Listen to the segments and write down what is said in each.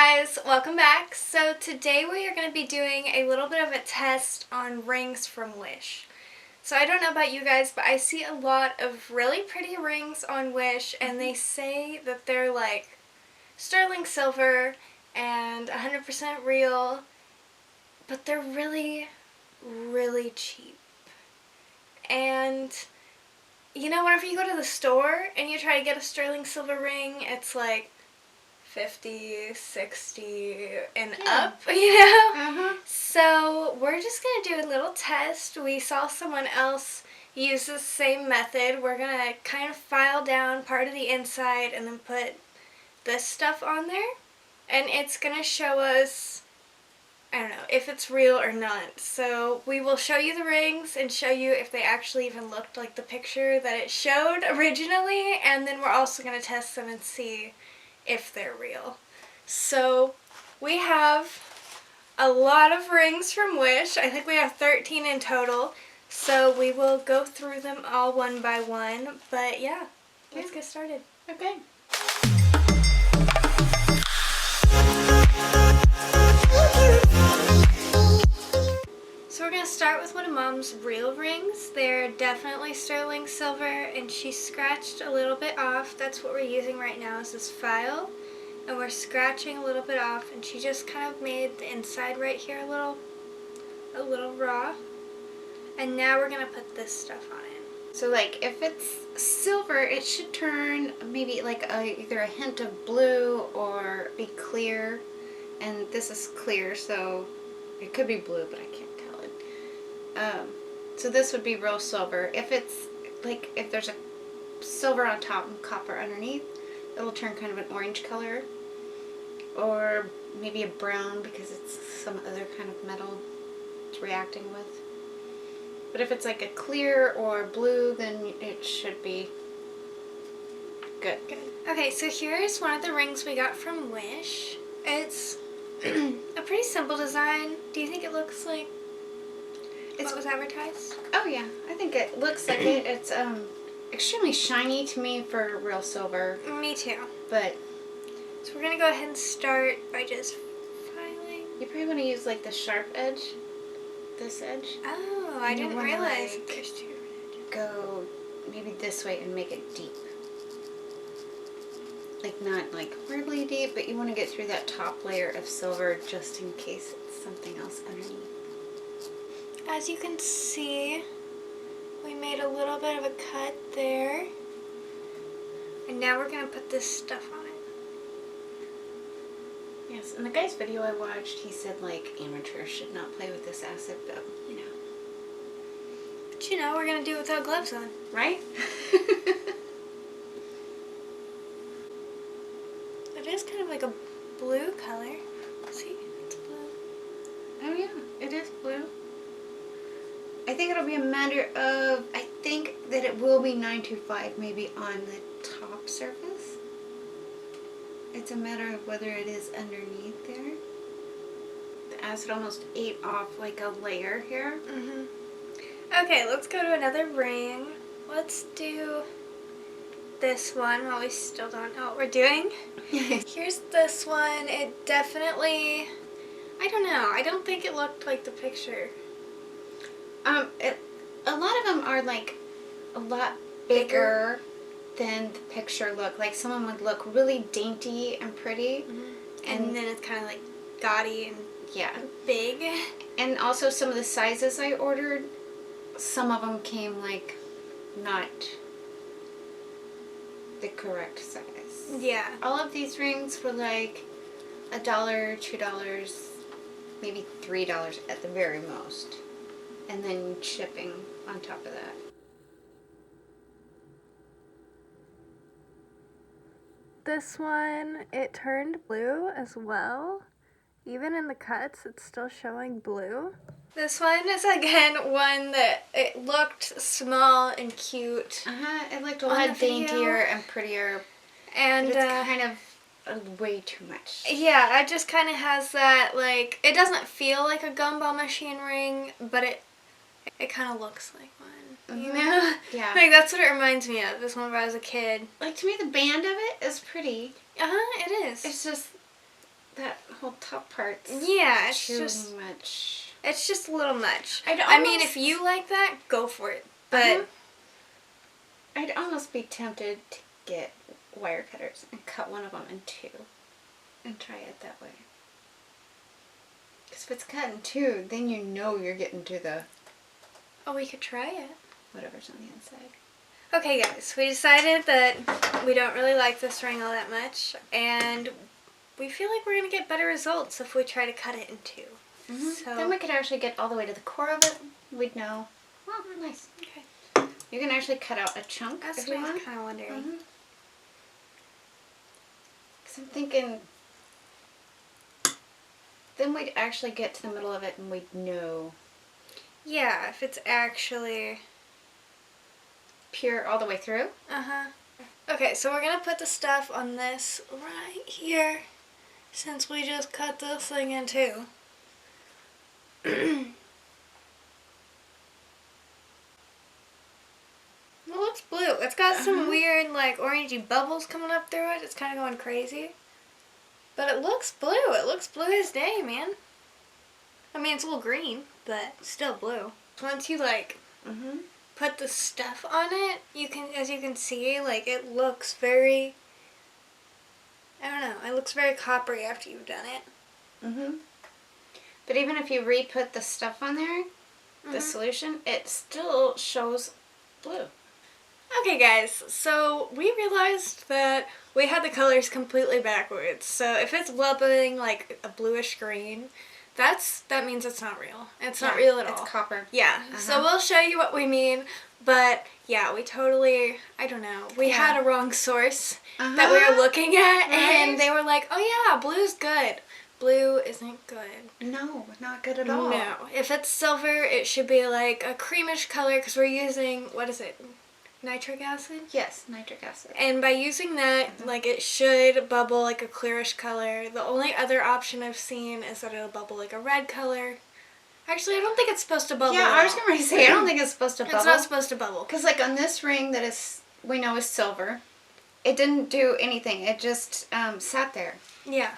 guys, welcome back. So today we are going to be doing a little bit of a test on rings from Wish. So I don't know about you guys, but I see a lot of really pretty rings on Wish, and they say that they're like sterling silver and 100% real, but they're really, really cheap. And you know, whenever you go to the store and you try to get a sterling silver ring, it's like 50, 60 and up, you know? So we're just going to do a little test. We saw someone else use the same method. We're going to kind of file down part of the inside and then put this stuff on there. And it's going to show us, I don't know, if it's real or not. So we will show you the rings and show you if they actually even looked like the picture that it showed originally. And then we're also going to test them and see if they're real. So we have a lot of rings from Wish. I think we have 13 in total. So we will go through them all one by one. But yeah, let's get started. Okay. So we're going to start with one of Mom's real rings. They're definitely sterling silver, and she scratched a little bit off. That's what we're using right now is this file. And we're scratching a little bit off, and she just kind of made the inside right here a little raw. And now we're going to put this stuff on it. So like if it's silver, it should turn maybe like either a hint of blue or be clear. And this is clear, so it could be blue, but I can't tell it. So this would be real silver. If it's like, if there's a silver on top and copper underneath, it'll turn kind of an orange color. Or maybe a brown because it's some other kind of metal it's reacting with. But if it's like a clear or blue, then it should be good. Okay, so here's one of the rings we got from Wish. It's a pretty simple design. Do you think it looks like what was advertised? Oh yeah, I think it looks like it. It's extremely shiny to me for real silver. Me too. But so we're gonna go ahead and start by just filing. You probably want to use like the sharp edge, this edge. Oh, I didn't realize like, there's two edges. Go maybe this way and make it deep. Like not like horribly deep, but you want to get through that top layer of silver just in case it's something else underneath. As you can see, we made a little bit of a cut there. And now we're going to put this stuff on it. Yes, in the guy's video I watched, he said like amateurs should not play with this acid, but you know. But you know, we're going to do it without gloves on. Right? It is kind of like a blue color. See, it's blue. Oh yeah, it is blue. I think it'll be a matter of, I think that it will be 925 maybe on the top surface. It's a matter of whether it is underneath there. The acid almost ate off like a layer here. Okay, let's go to another ring. Let's do this one while we still don't know what we're doing. Here's this one. It definitely, I don't know. I don't think it looked like the picture. A lot of them are like a lot bigger than the picture look. Like someone would look really dainty and pretty. And then it's kind of like gaudy and big. And also some of the sizes I ordered, some of them came like not the correct size. Yeah. All of these rings were like $1, $2, maybe $3 at the very most. And then shipping on top of that. This one, it turned blue as well. Even in the cuts, it's still showing blue. This one is again one that it looked small and cute. It looked a lot daintier and prettier. And it's kind of way too much. Yeah, it just kind of has that, like, it doesn't feel like a gumball machine ring, but it kind of looks like one, you know? Yeah. Like, that's what it reminds me of, this one where I was a kid. Like, to me, the band of it is pretty. It is. It's just that whole top part's yeah, it's too just much. It's just a little much. I mean, if you like that, go for it. But I'd almost be tempted to get wire cutters and cut one of them in two and try it that way. Because if it's cut in two, then you know you're getting to the oh, we could try it. whatever's on the inside. Okay, guys, we decided that we don't really like this ring all that much, and we feel like we're going to get better results if we try to cut it in two. So Then we could actually get all the way to the core of it. We'd know. Oh, nice. Okay. You can actually cut out a chunk That's if what you I was want. kind of wondering. Because I'm thinking, then we'd actually get to the middle of it and we'd know. Yeah, if it's actually Pure all the way through. Okay, so we're going to put the stuff on this right here, since we just cut this thing in two. It looks blue. It's got some weird, like, orangey bubbles coming up through it. It's kind of going crazy. But it looks blue. It looks blue as day, man. I mean, it's a little green, but still blue. Once you, like, put the stuff on it, you can, as you can see, like, it looks very, I don't know, it looks very coppery after you've done it. But even if you re-put the stuff on there, the solution, it still shows blue. Okay, guys, so we realized that we had the colors completely backwards. So if it's bubbling like a bluish green, that means it's not real. It's not real at all. It's copper. Yeah, so we'll show you what we mean. But yeah, we totally, I don't know, we had a wrong source that we were looking at, and they were like, oh yeah, blue's good. Blue isn't good. No, not good at all. No. If it's silver, it should be like a creamish color because we're using, what is it, nitric acid? Yes, nitric acid. And by using that, like, it should bubble like a clearish color. The only other option I've seen is that it'll bubble like a red color. Actually, I don't think it's supposed to bubble at I was all. going to say, I don't think it's supposed to bubble. It's not supposed to bubble. Because, like, on this ring that is, we know is silver, it didn't do anything. It just sat there. Yeah.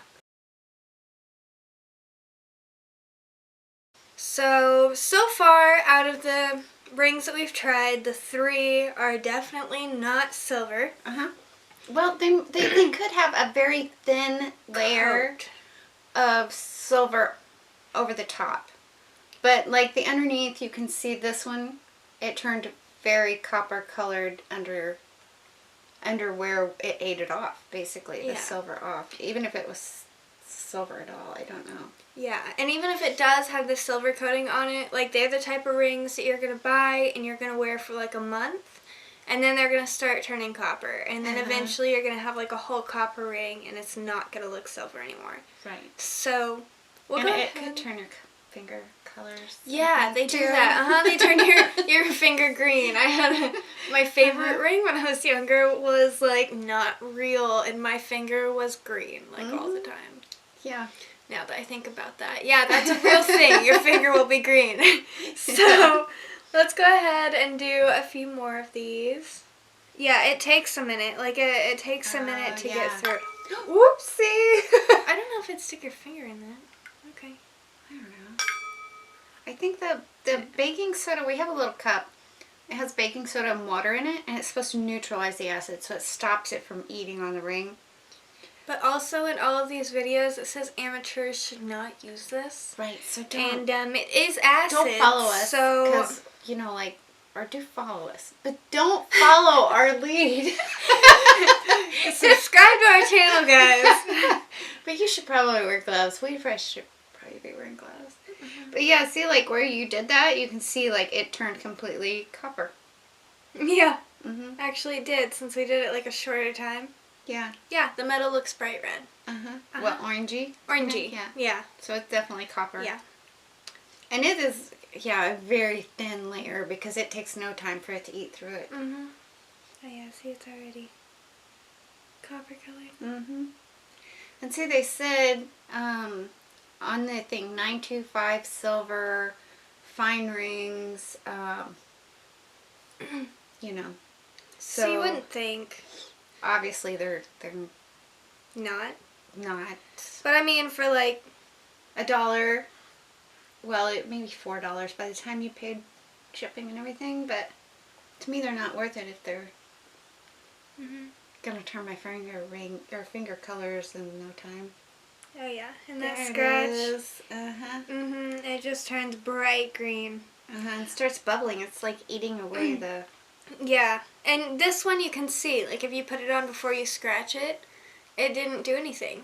So far, out of the rings that we've tried, the 3 are definitely not silver. Well, they could have a very thin layer of silver over the top. But, like, the underneath, you can see this one, it turned very copper colored under where it ate it off, basically, the silver off. Even if it was silver at all, I don't know. Yeah, and even if it does have the silver coating on it, like, they're the type of rings that you're going to buy and you're going to wear for like a month, and then they're going to start turning copper, and then eventually you're going to have like a whole copper ring and it's not going to look silver anymore. Right. So, it could turn your finger colors. Yeah, they do that. They turn your finger green. I had my favorite ring when I was younger was like not real, and my finger was green like all the time. Yeah. Now that I think about that, yeah, that's a real thing. Your finger will be green. So let's go ahead and do a few more of these. Yeah, it takes a minute. Like it takes a minute to get through. Whoopsie! I don't know if it'd stick your finger in that. Okay. I don't know. I think the baking soda, we have a little cup. It has baking soda and water in it, and it's supposed to neutralize the acid, so it stops it from eating on the ring. But also in all of these videos, it says amateurs should not use this. Right, so don't. And it is acid. Don't follow us. So, because, you know, like, or do follow us, but don't follow our lead. subscribe to our channel, guys. But you should probably wear gloves. We should probably be wearing gloves. But yeah, see, like, where you did that, you can see, like, it turned completely copper. Yeah. Actually it did, since we did it like a shorter time. Yeah. Yeah, the metal looks bright red. What, orangey? Orangey. Yeah. Yeah. So it's definitely copper. Yeah. And it is, a very thin layer because it takes no time for it to eat through it. Oh yeah, see, it's already copper colored. And see, they said on the thing, 925 silver, fine rings, you know. So you wouldn't think. Obviously, they're Not? not. But I mean, for like $1. Well, it maybe $4 by the time you paid shipping and everything. But to me, they're not worth it if they're gonna turn my finger colors in no time. Oh yeah, and that There scratch. It is. It just turns bright green. And starts bubbling. It's like eating away the. Yeah, and this one you can see, like if you put it on before you scratch it, it didn't do anything.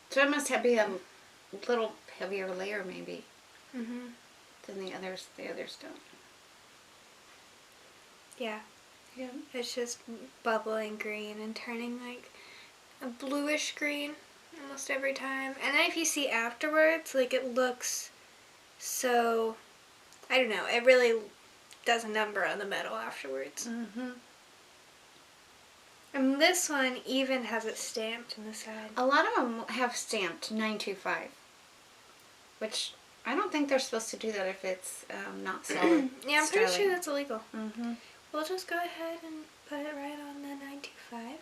So it must have be a little heavier layer maybe than the others. The others don't. Yeah. Yeah. It's just bubbling green and turning like a bluish green almost every time. And then if you see afterwards, like it looks so, I don't know, it really does a number on the metal afterwards. And this one even has it stamped on the side. A lot of them have stamped 925, which I don't think they're supposed to do that if it's not solid. Yeah, I'm pretty sure that's illegal. Mm-hmm. We'll just go ahead and put it right on the 925.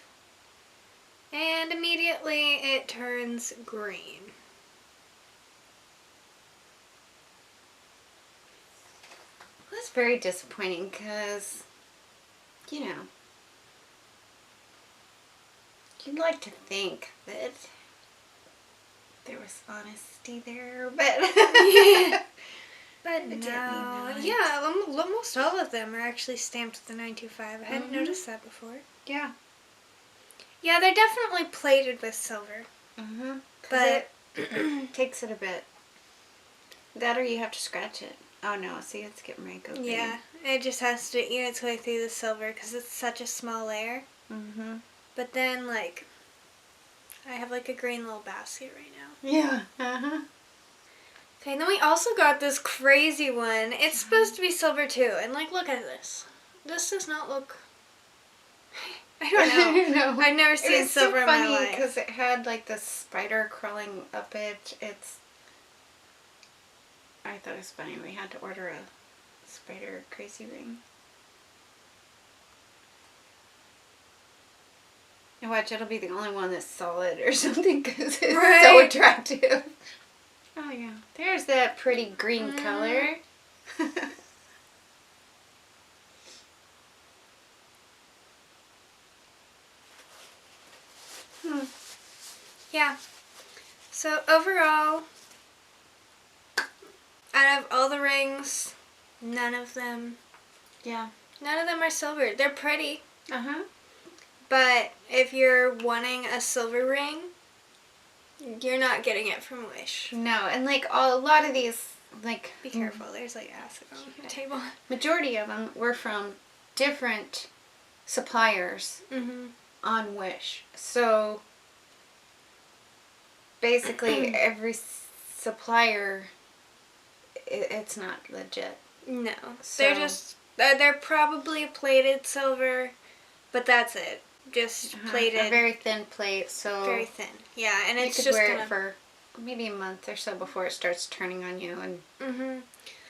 And immediately it turns green. Well, that's very disappointing because, you know, you'd like to think that there was honesty there, but But Evidently no. not. Yeah, almost all of them are actually stamped with the 925. I hadn't noticed that before. Yeah. Yeah, they're definitely plated with silver. But it takes it a bit. That or you have to scratch it. Oh no, see, it's getting ready to go green. yeah, it just has to eat its way through the silver because it's such a small layer. But then, like, I have like a green little basket right now. Yeah. Okay, and then we also got this crazy one. It's supposed to be silver too, and like, look at this. This does not look. I don't know. I've never seen silver in my life. It's so funny because it had like this spider crawling up it. I thought it was funny. We had to order a spider crazy ring. And watch, it'll be the only one that's solid or something because it's so attractive. Oh yeah, there's that pretty green color. Yeah. So overall, out of all the rings, none of them are silver. They're pretty. But if you're wanting a silver ring, you're not getting it from Wish. No, and like a lot of these, like... Be careful, there's like acid on the table. Majority of them were from different suppliers on Wish. So basically every supplier, it's not legit. No. So, they're probably plated silver, but that's it. Just plated. A very thin plate, so... Very thin. Yeah, and it's you could just wear it for maybe a month or so before it starts turning on you. And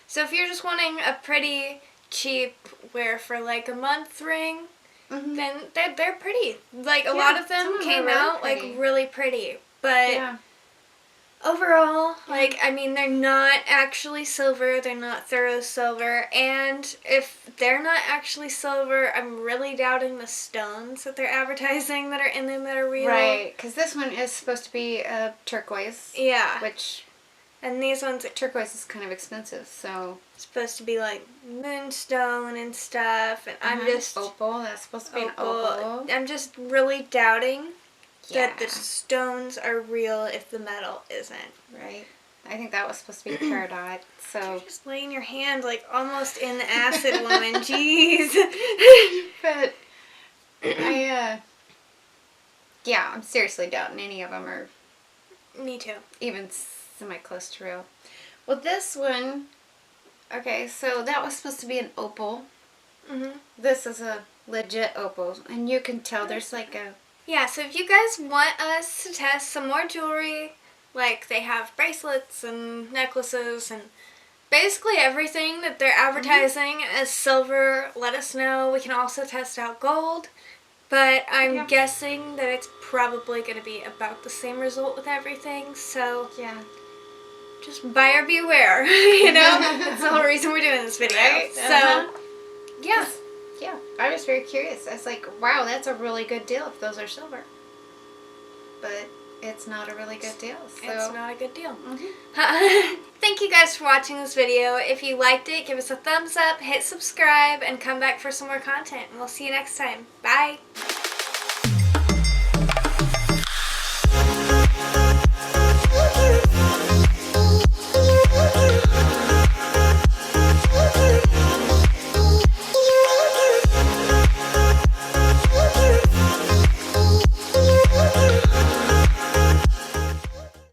So if you're just wanting a pretty cheap wear for like a month ring, then they're pretty. Like a lot of them came really out pretty. Like really pretty. But overall, like, I mean, they're not actually silver. They're not thorough silver. And if they're not actually silver, I'm really doubting the stones that they're advertising that are in them that are real. Right, because this one is supposed to be turquoise. Yeah. Which... And these ones... Turquoise is kind of expensive, so... It's supposed to be like moonstone and stuff. And I'm just... Opal. That's supposed to be an opal. I'm just really doubting that the stones are real if the metal isn't. Right. I think that was supposed to be peridot, so... You're just laying your hand like almost in the acid, woman. Jeez. But yeah, I'm seriously doubting any of them are... Me too. Even semi-close to real. Well, this one... Okay, so that was supposed to be an opal. This is a legit opal. And you can tell there's like a... Yeah, so if you guys want us to test some more jewelry, like they have bracelets and necklaces and basically everything that they're advertising as silver, let us know. We can also test out gold. But I'm Yeah. guessing that it's probably going to be about the same result with everything. So Yeah. just buyer beware, you know? That's the whole reason we're doing this video. Right? So, yeah. Yeah, I was very curious. I was like, wow, that's a really good deal if those are silver. But it's not a really good deal. So. It's not a good deal. Mm-hmm. Thank you guys for watching this video. If you liked it, give us a thumbs up, hit subscribe, and come back for some more content. And we'll see you next time. Bye!